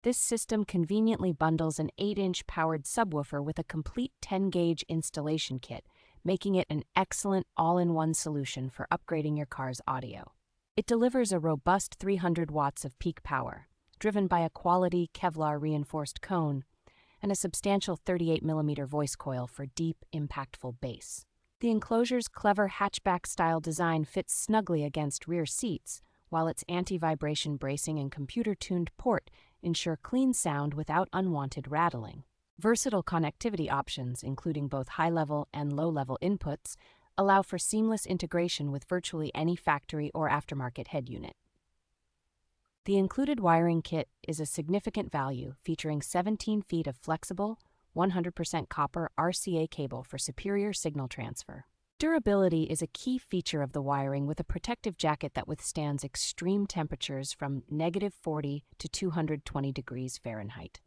This system conveniently bundles an 8-inch powered subwoofer with a complete 10-gauge installation kit, making it an excellent all-in-one solution for upgrading your car's audio. It delivers a robust 300 watts of peak power, driven by a quality Kevlar-reinforced cone, and a substantial 38mm voice coil for deep, impactful bass. The enclosure's clever hatchback-style design fits snugly against rear seats, while its anti-vibration bracing and computer-tuned port ensure clean sound without unwanted rattling. Versatile connectivity options, including both high-level and low-level inputs, allow for seamless integration with virtually any factory or aftermarket head unit. The included wiring kit is a significant value, featuring 17 feet of flexible, 100% copper RCA cable for superior signal transfer. Durability is a key feature of the wiring, with a protective jacket that withstands extreme temperatures from -40 to 220 degrees Fahrenheit.